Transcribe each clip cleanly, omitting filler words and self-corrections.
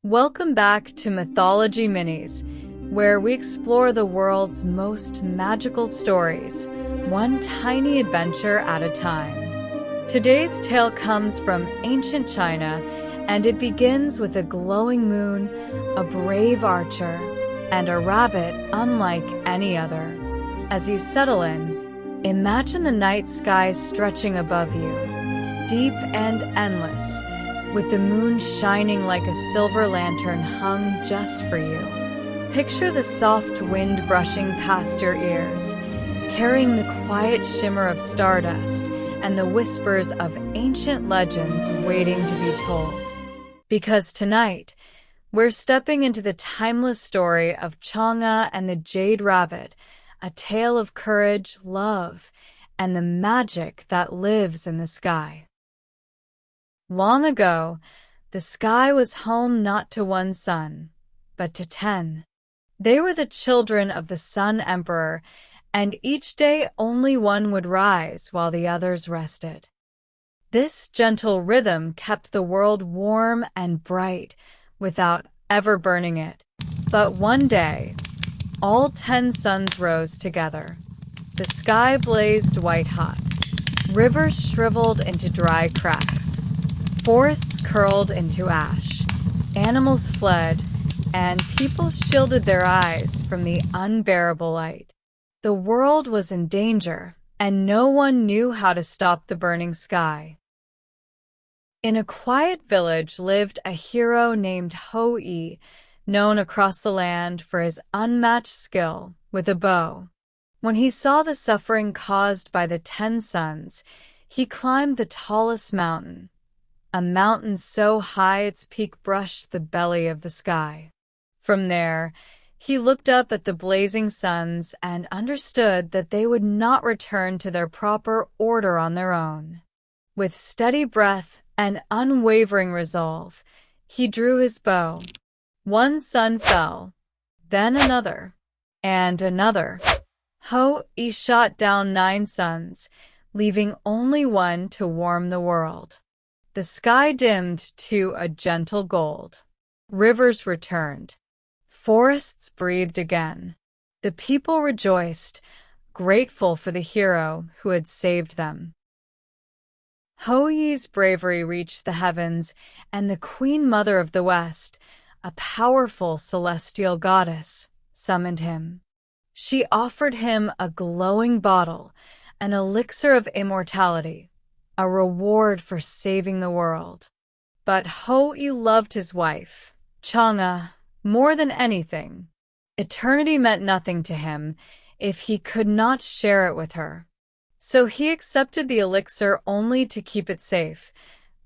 Welcome back to Mythology Minis, where we explore the world's most magical stories, one tiny adventure at a time. Today's tale comes from ancient China, and it begins with a glowing moon, a brave archer, and a rabbit unlike any other. As you settle in, imagine the night sky stretching above you, deep and endless, with the moon shining like a silver lantern hung just for you. Picture the soft wind brushing past your ears, carrying the quiet shimmer of stardust and the whispers of ancient legends waiting to be told. Because tonight, we're stepping into the timeless story of Chang'e and the Jade Rabbit, a tale of courage, love, and the magic that lives in the sky. Long ago, the sky was home not to one sun, but to 10. They were the children of the Sun Emperor, and each day only one would rise while the others rested. This gentle rhythm kept the world warm and bright without ever burning it. But one day, all 10 suns rose together. The sky blazed white-hot. Rivers shriveled into dry cracks. Forests curled into ash, animals fled, and people shielded their eyes from the unbearable light. The world was in danger, and no one knew how to stop the burning sky. In a quiet village lived a hero named Hou-yi, known across the land for his unmatched skill with a bow. When he saw the suffering caused by the 10 suns, he climbed the tallest mountain, a mountain so high its peak brushed the belly of the sky. From there, he looked up at the blazing suns and understood that they would not return to their proper order on their own. With steady breath and unwavering resolve, he drew his bow. One sun fell, then another, and another. Hou-yi shot down 9 suns, leaving only one to warm the world. The sky dimmed to a gentle gold. Rivers returned. Forests breathed again. The people rejoiced, grateful for the hero who had saved them. Hou-yi's bravery reached the heavens, and the Queen Mother of the West, a powerful celestial goddess, summoned him. She offered him a glowing bottle, an elixir of immortality, a reward for saving the world. But Hou-yi loved his wife, Chang'e, more than anything. Eternity meant nothing to him if he could not share it with her. So he accepted the elixir only to keep it safe,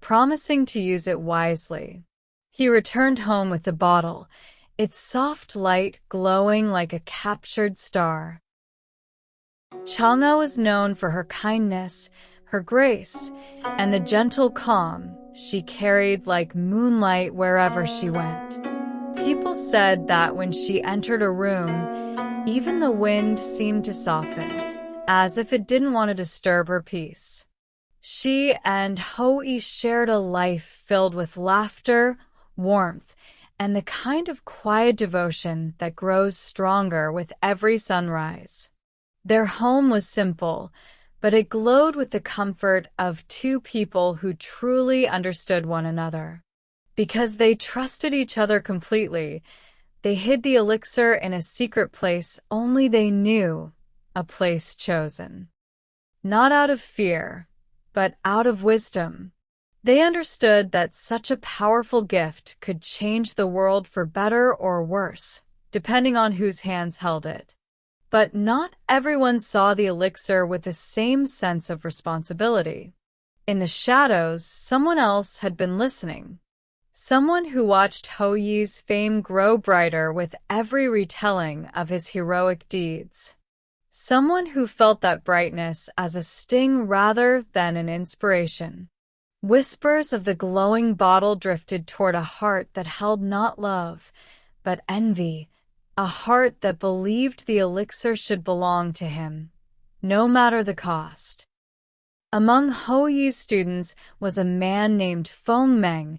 promising to use it wisely. He returned home with the bottle, its soft light glowing like a captured star. Chang'e was known for her kindness, her grace, and the gentle calm she carried like moonlight wherever she went. People said that when she entered a room, even the wind seemed to soften, as if it didn't want to disturb her peace. She and Hou-yi shared a life filled with laughter, warmth, and the kind of quiet devotion that grows stronger with every sunrise. Their home was simple, but it glowed with the comfort of 2 people who truly understood one another. Because they trusted each other completely, they hid the elixir in a secret place only they knew, a place chosen. Not out of fear, but out of wisdom. They understood that such a powerful gift could change the world for better or worse, depending on whose hands held it. But not everyone saw the elixir with the same sense of responsibility. In the shadows, someone else had been listening. Someone who watched Hou-yi's fame grow brighter with every retelling of his heroic deeds. Someone who felt that brightness as a sting rather than an inspiration. Whispers of the glowing bottle drifted toward a heart that held not love, but envy. A heart that believed the elixir should belong to him, no matter the cost. Among Hou-yi's students was a man named Feng Meng,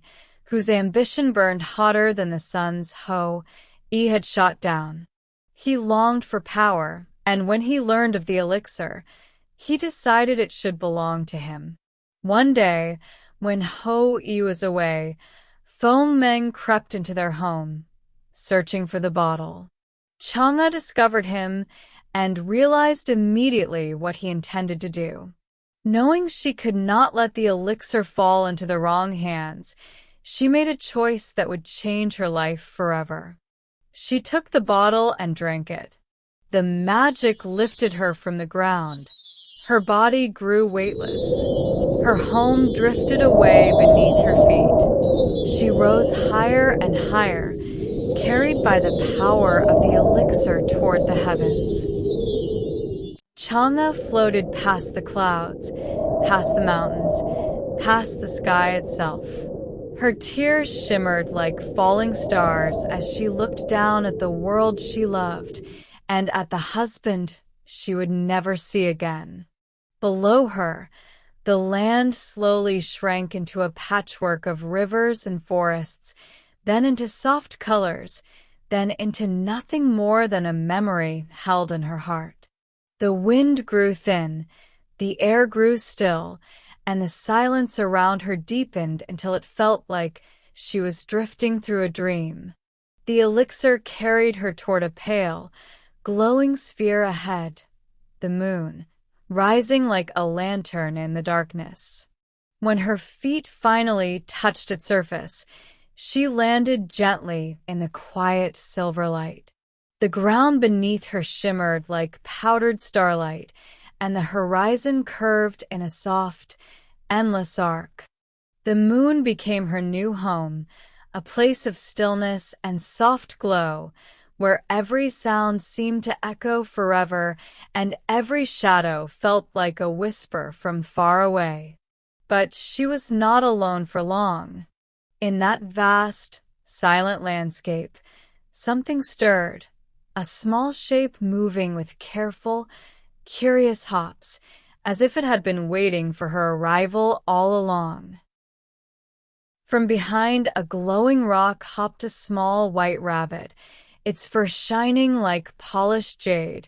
whose ambition burned hotter than the suns He had shot down. He longed for power, and when he learned of the elixir, he decided it should belong to him. One day, when Yi was away, Feng Meng crept into their home, searching for the bottle. Chang'e discovered him and realized immediately what he intended to do. Knowing she could not let the elixir fall into the wrong hands, she made a choice that would change her life forever. She took the bottle and drank it. The magic lifted her from the ground. Her body grew weightless. Her home drifted away beneath her feet. She rose higher and higher, carried by the power of the elixir toward the heavens. Chang'e floated past the clouds, past the mountains, past the sky itself. Her tears shimmered like falling stars as she looked down at the world she loved and at the husband she would never see again. Below her, the land slowly shrank into a patchwork of rivers and forests, then into soft colors, then into nothing more than a memory held in her heart. The wind grew thin, the air grew still, and the silence around her deepened until it felt like she was drifting through a dream. The elixir carried her toward a pale, glowing sphere ahead, the moon, rising like a lantern in the darkness. When her feet finally touched its surface, she landed gently in the quiet silver light. The ground beneath her shimmered like powdered starlight, and the horizon curved in a soft, endless arc. The moon became her new home, a place of stillness and soft glow, where every sound seemed to echo forever and every shadow felt like a whisper from far away. But she was not alone for long. In that vast, silent landscape, something stirred, a small shape moving with careful, curious hops, as if it had been waiting for her arrival all along. From behind a glowing rock hopped a small white rabbit, its fur shining like polished jade,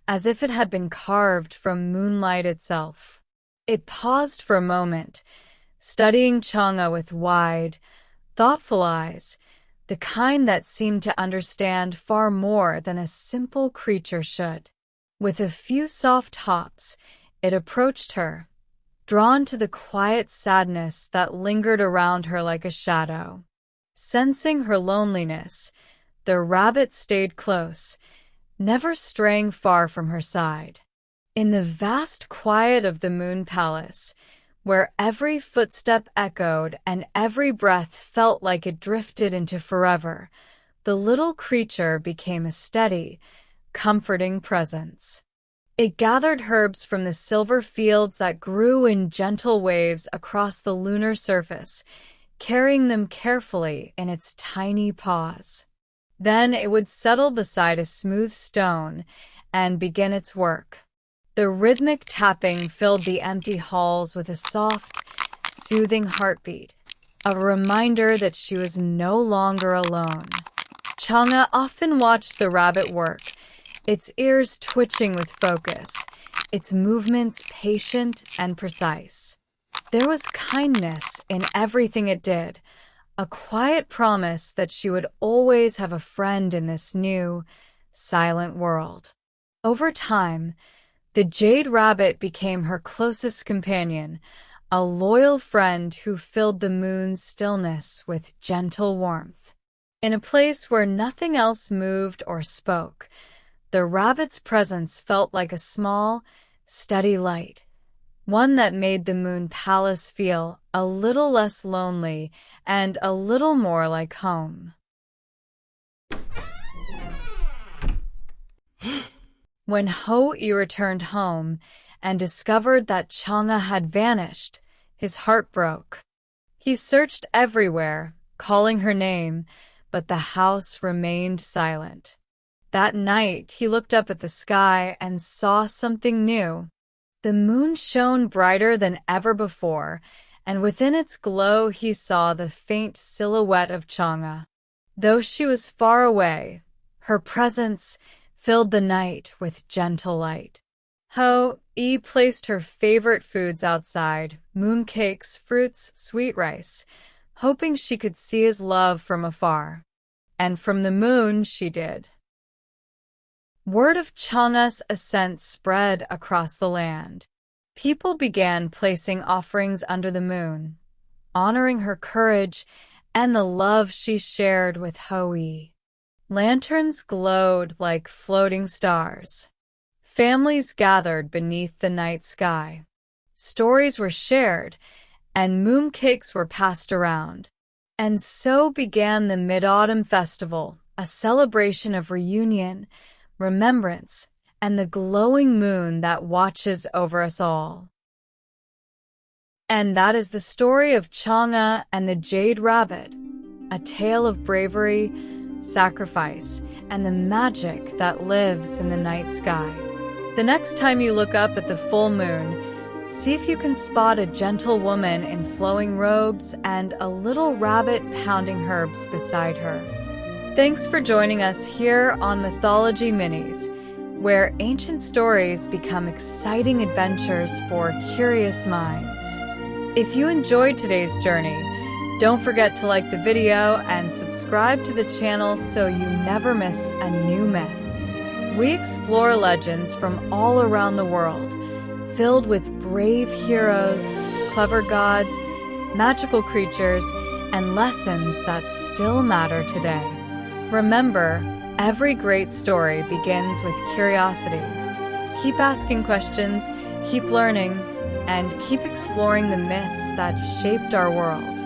as if it had been carved from moonlight itself. It paused for a moment, studying Chang'e with wide, thoughtful eyes, the kind that seemed to understand far more than a simple creature should. With a few soft hops, it approached her, drawn to the quiet sadness that lingered around her like a shadow. Sensing her loneliness, the rabbit stayed close, never straying far from her side. In the vast quiet of the Moon Palace, where every footstep echoed and every breath felt like it drifted into forever, the little creature became a steady, comforting presence. It gathered herbs from the silver fields that grew in gentle waves across the lunar surface, carrying them carefully in its tiny paws. Then it would settle beside a smooth stone and begin its work. The rhythmic tapping filled the empty halls with a soft, soothing heartbeat, a reminder that she was no longer alone. Chang'e often watched the rabbit work, its ears twitching with focus, its movements patient and precise. There was kindness in everything it did, a quiet promise that she would always have a friend in this new, silent world. Over time, the Jade Rabbit became her closest companion, a loyal friend who filled the moon's stillness with gentle warmth. In a place where nothing else moved or spoke, the rabbit's presence felt like a small, steady light, one that made the Moon Palace feel a little less lonely and a little more like home. When Yi returned home and discovered that Chang'e had vanished, his heart broke. He searched everywhere, calling her name, but the house remained silent. That night, he looked up at the sky and saw something new. The moon shone brighter than ever before, and within its glow he saw the faint silhouette of Chang'e. Though she was far away, her presence filled the night with gentle light. He placed her favorite foods outside, mooncakes, fruits, sweet rice, hoping she could see his love from afar. And from the moon she did. Word of Chang'e's ascent spread across the land. People began placing offerings under the moon, honoring her courage and the love she shared with Hou. Lanterns glowed like floating stars. Families gathered beneath the night sky. Stories were shared, and mooncakes were passed around. And so began the Mid-Autumn Festival, a celebration of reunion, remembrance, and the glowing moon that watches over us all. And that is the story of Chang'e and the Jade Rabbit, a tale of bravery, sacrifice, and the magic that lives in the night sky. The next time you look up at the full moon, see if you can spot a gentle woman in flowing robes and a little rabbit pounding herbs beside her. Thanks for joining us here on Mythology Minis, where ancient stories become exciting adventures for curious minds. If you enjoyed today's journey, don't forget to like the video and subscribe to the channel so you never miss a new myth. We explore legends from all around the world, filled with brave heroes, clever gods, magical creatures, and lessons that still matter today. Remember, every great story begins with curiosity. Keep asking questions, keep learning, and keep exploring the myths that shaped our world.